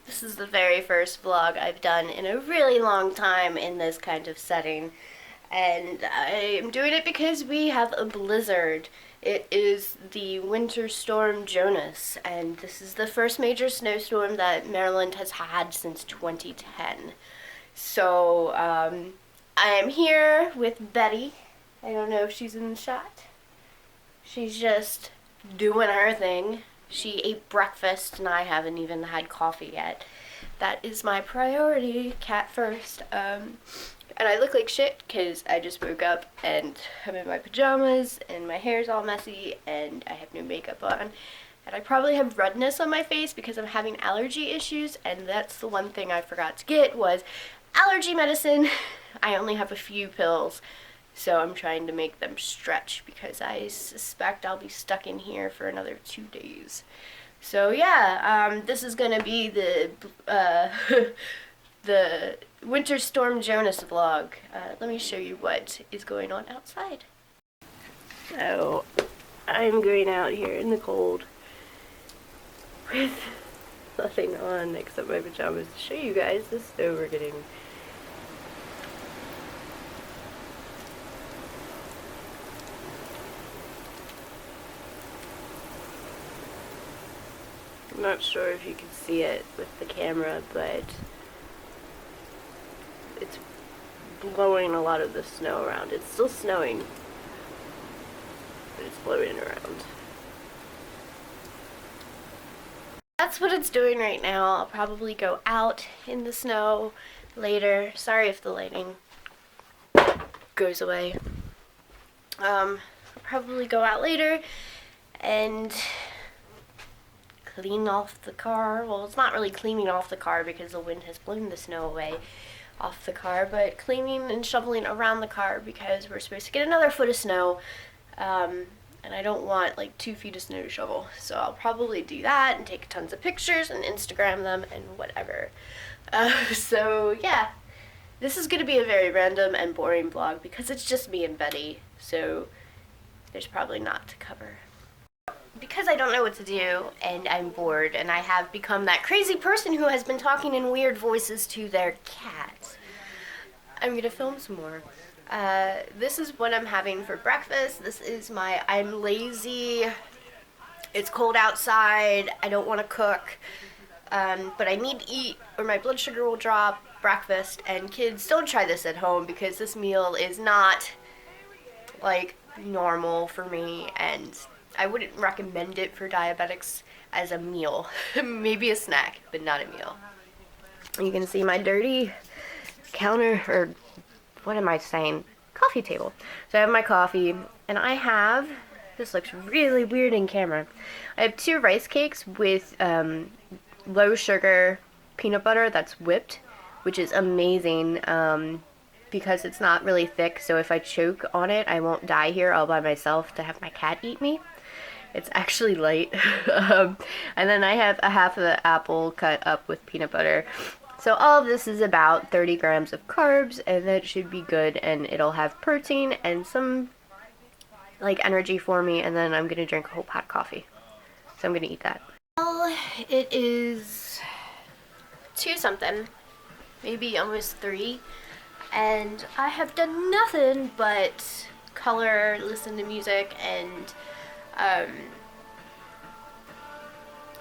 This is the very first vlog I've done in a really long time in this kind of setting. And I am doing it because we have a blizzard. It is the winter storm Jonas, and this is the first major snowstorm that Maryland has had since 2010. So, I am here with Betty. I don't know if she's in the shot. She's just doing her thing. She ate breakfast and I haven't even had coffee yet. That is my priority, cat first. And I look like shit because I just woke up and I'm in my pajamas and my hair's all messy and I have no makeup on. And I probably have redness on my face because I'm having allergy issues, and that's the one thing I forgot to get was allergy medicine. I only have a few pills, so I'm trying to make them stretch because I suspect I'll be stuck in here for another 2 days. So yeah, this is gonna be the the Winter Storm Jonas vlog. Let me show you what is going on outside. So I'm going out here in the cold with nothing on except my pajamas to show you guys the snow we're getting. I'm not sure if you can see it with the camera, but it's blowing a lot of the snow around. It's still snowing, but it's blowing around. That's what it's doing right now. I'll probably go out in the snow later. Sorry if the lighting goes away. I'll probably go out later and clean off the car. Well, it's not really cleaning off the car because the wind has blown the snow away off the car, but cleaning and shoveling around the car because we're supposed to get another foot of snow. And I don't want like 2 feet of snow to shovel. So I'll probably do that and take tons of pictures and Instagram them and whatever. So yeah, this is going to be a very random and boring vlog because it's just me and Betty. So there's probably not to cover. Because I don't know what to do and I'm bored and I have become that crazy person who has been talking in weird voices to their cat, I'm going to film some more. This is what I'm having for breakfast. This is my I'm lazy, it's cold outside, I don't want to cook, but I need to eat or my blood sugar will drop breakfast. And kids, don't try this at home because this meal is not like normal for me and I wouldn't recommend it for diabetics as a meal. Maybe a snack, but not a meal. You can see my dirty counter, or what am I saying? Coffee table. So I have my coffee, and I have, this looks really weird in camera, I have 2 rice cakes with low sugar peanut butter that's whipped, which is amazing because it's not really thick, so if I choke on it, I won't die here all by myself to have my cat eat me. It's actually light. And then I have a half of the apple cut up with peanut butter. So all of this is about 30 grams of carbs, and that should be good, and it'll have protein and some like energy for me, and then I'm gonna drink a whole pot of coffee. So I'm gonna eat that. Well, it is 2 something, maybe almost 3, and I have done nothing but color, listen to music, and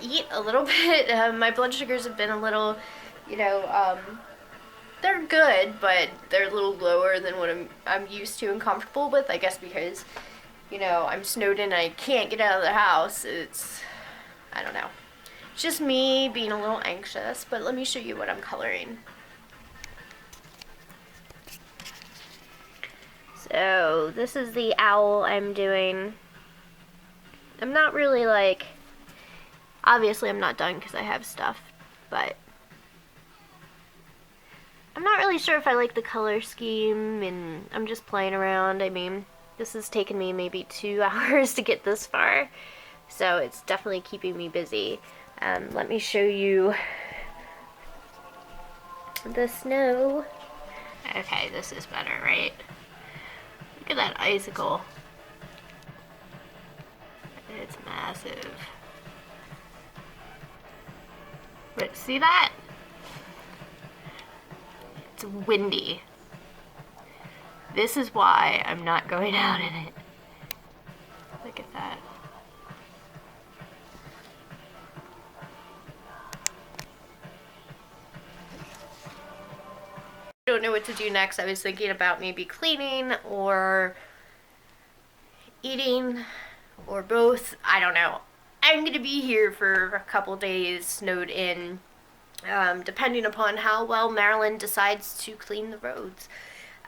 eat a little bit. My blood sugars have been a little, you know, they're good, but they're a little lower than what I'm used to and comfortable with, I guess because, you know, I'm snowed in and I can't get out of the house. It's, I don't know. It's just me being a little anxious, but let me show you what I'm coloring. So, this is the owl I'm doing. I'm not really like, obviously I'm not done because I have stuff, but I'm not really sure if I like the color scheme, and I'm just playing around. I mean, this has taken me maybe 2 hours to get this far, so it's definitely keeping me busy. Let me show you the snow. Okay, this is better, right? Look at that icicle. It's massive. See that? It's windy. This is why I'm not going out in it. Look at that. I don't know what to do next. I was thinking about maybe cleaning or eating or both. I don't know. I'm going to be here for a couple days snowed in, depending upon how well Maryland decides to clean the roads.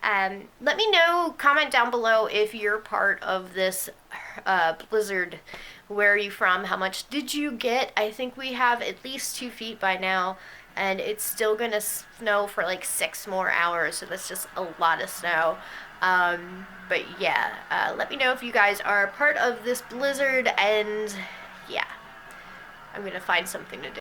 Let me know, comment down below if you're part of this blizzard. Where are you from? How much did you get? I think we have at least 2 feet by now, and it's still gonna snow for like 6 more hours, so that's just a lot of snow. But yeah, let me know if you guys are part of this blizzard, and yeah, I'm gonna find something to do.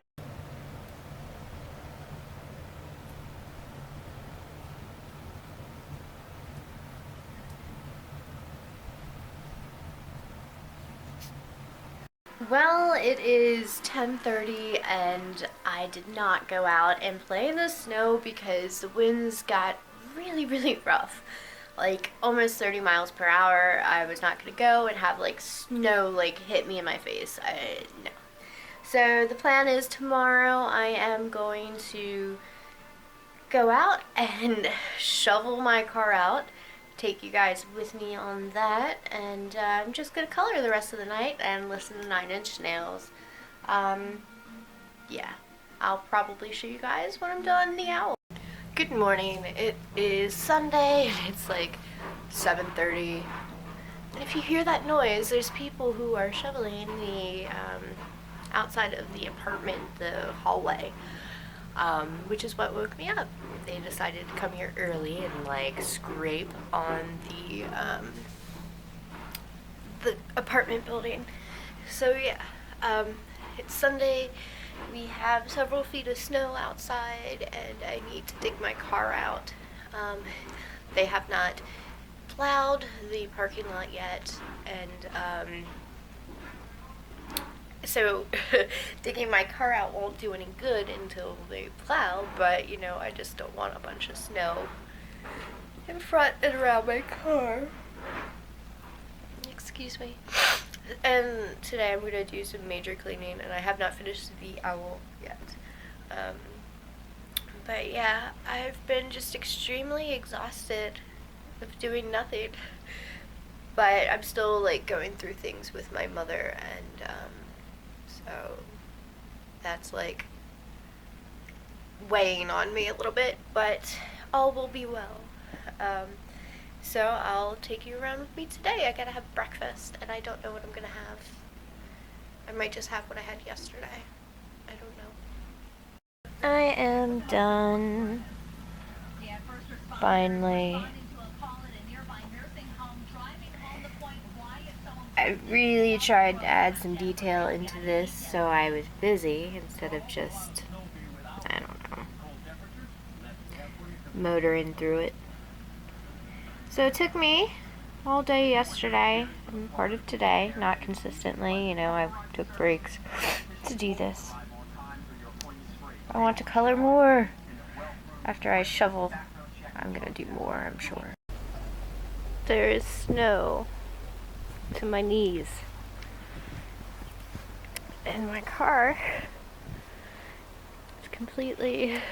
Well, it is 10:30 and I did not go out and play in the snow because the winds got really rough. Like almost 30 miles per hour. I was not going to go and have like snow like hit me in my face. No. So the plan is tomorrow I am going to go out and shovel my car out, take you guys with me on that, and I'm just gonna color the rest of the night and listen to 9 Inch Nails. Yeah, I'll probably show you guys when I'm done the owl. Good morning. It is Sunday and it's like 7:30. And if you hear that noise, there's people who are shoveling the outside of the apartment, the hallway. Which is what woke me up. They decided to come here early and like scrape on the apartment building. So yeah, it's Sunday. We have several feet of snow outside, and I need to dig my car out. They have not plowed the parking lot yet, and so digging my car out won't do any good until they plow, but you know, I just don't want a bunch of snow in front and around my car. Excuse me. And today I'm going to do some major cleaning, and I have not finished the owl yet. But yeah, I've been just extremely exhausted of doing nothing. But I'm still like going through things with my mother, and so that's like weighing on me a little bit, but all will be well. So I'll take you around with me today. I gotta have breakfast, and I don't know what I'm gonna have. I might just have what I had yesterday. I don't know. I am done. Finally. I really tried to add some detail into this so I was busy instead of just, I don't know, motoring through it. So it took me all day yesterday and part of today, not consistently, you know, I took breaks to do this. I want to color more. After I shovel, I'm gonna do more, I'm sure. There is snow to my knees. And my car is completely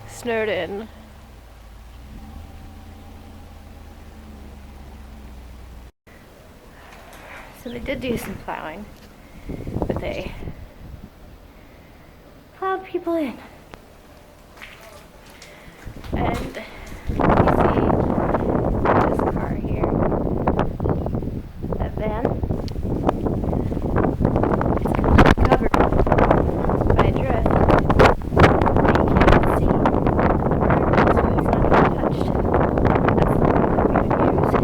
snowed in. So they did do some plowing, but they plowed people in. And you see this car here, that van, it's completely covered by drift. And you can't see where so it's not being touched. That's the one that we would use to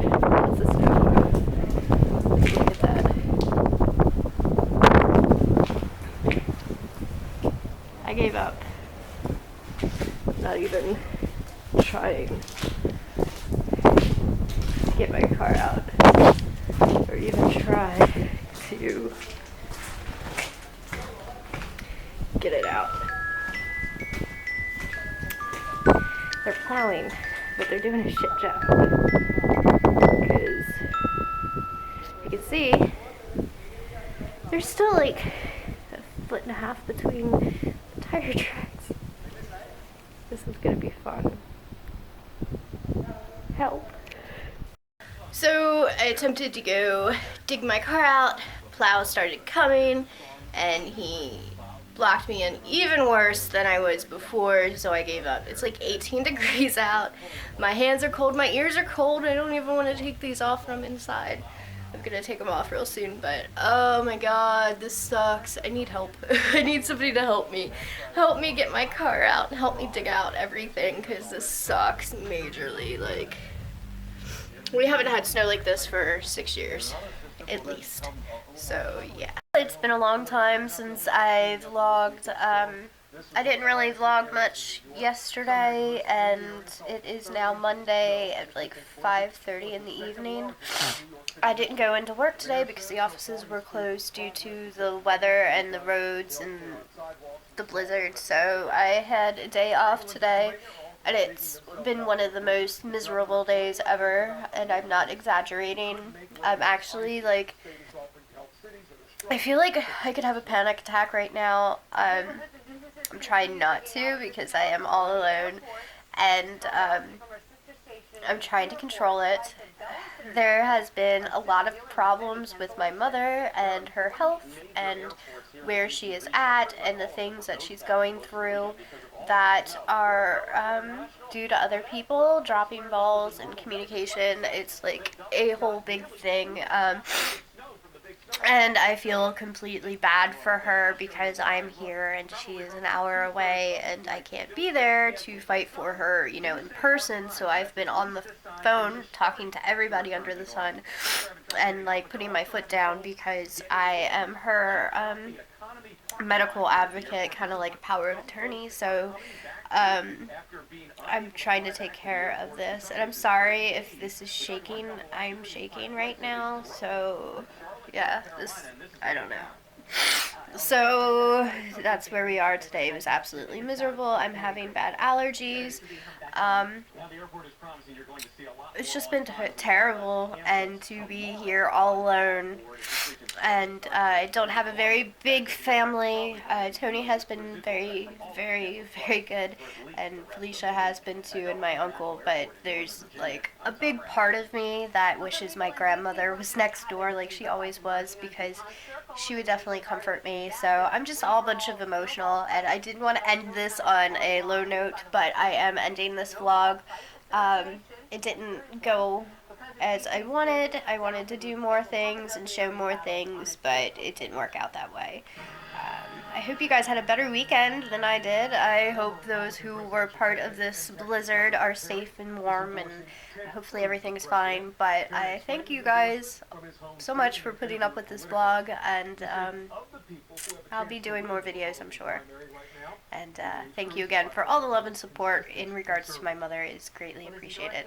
get lots of snow. Look at that. I gave up. Not even trying to get my my car out, or even try to get it out. They're plowing, but they're doing a shit job. Because you can see there's still like a foot and a half between the tire tracks. This is gonna be fun. Help. So I attempted to go dig my car out. Plow started coming, and he blocked me in even worse than I was before, so I gave up. It's like 18 degrees out. My hands are cold, my ears are cold. I don't even want to take these off from inside. I'm gonna take them off real soon, but oh my god, this sucks. I need help. I need somebody to help me. Help me get my car out and help me dig out everything, because this sucks majorly. Like, we haven't had snow like this for 6 years, at least. So, yeah. It's been a long time since I vlogged. I didn't really vlog much yesterday, and it is now Monday at like 5:30 in the evening. I didn't go into work today because the offices were closed due to the weather and the roads and the blizzard, so I had a day off today. And it's been one of the most miserable days ever, and I'm not exaggerating. I'm actually, like, I feel like I could have a panic attack right now. I'm trying not to because I am all alone, and I'm trying to control it. There has been a lot of problems with my mother and her health and where she is at and the things that she's going through that are due to other people dropping balls in communication. It's like a whole big thing. And I feel completely bad for her because I'm here and she is an hour away and I can't be there to fight for her, you know, in person. So I've been on the phone talking to everybody under the sun and, like, putting my foot down because I am her medical advocate, kind of like a power of attorney. So I'm trying to take care of this, and I'm sorry if this is shaking. I'm shaking right now, so yeah, I don't know. So that's where we are today. It was absolutely miserable. I'm having bad allergies. It's just been terrible, and to be here all alone. And I don't have a very big family. Tony has been very, very, very good, and Felicia has been too, and my uncle. But there's, like, a big part of me that wishes my grandmother was next door, like she always was, because she would definitely comfort me. So I'm just all a bunch of emotional, and I didn't want to end this on a low note, but I am ending this vlog. It didn't go as I wanted. I wanted to do more things and show more things, but it didn't work out that way. I hope you guys had a better weekend than I did. I hope those who were part of this blizzard are safe and warm, and hopefully everything's fine. But I thank you guys so much for putting up with this vlog, and I'll be doing more videos, I'm sure. And thank you again for all the love and support in regards to my mother. It's greatly appreciated.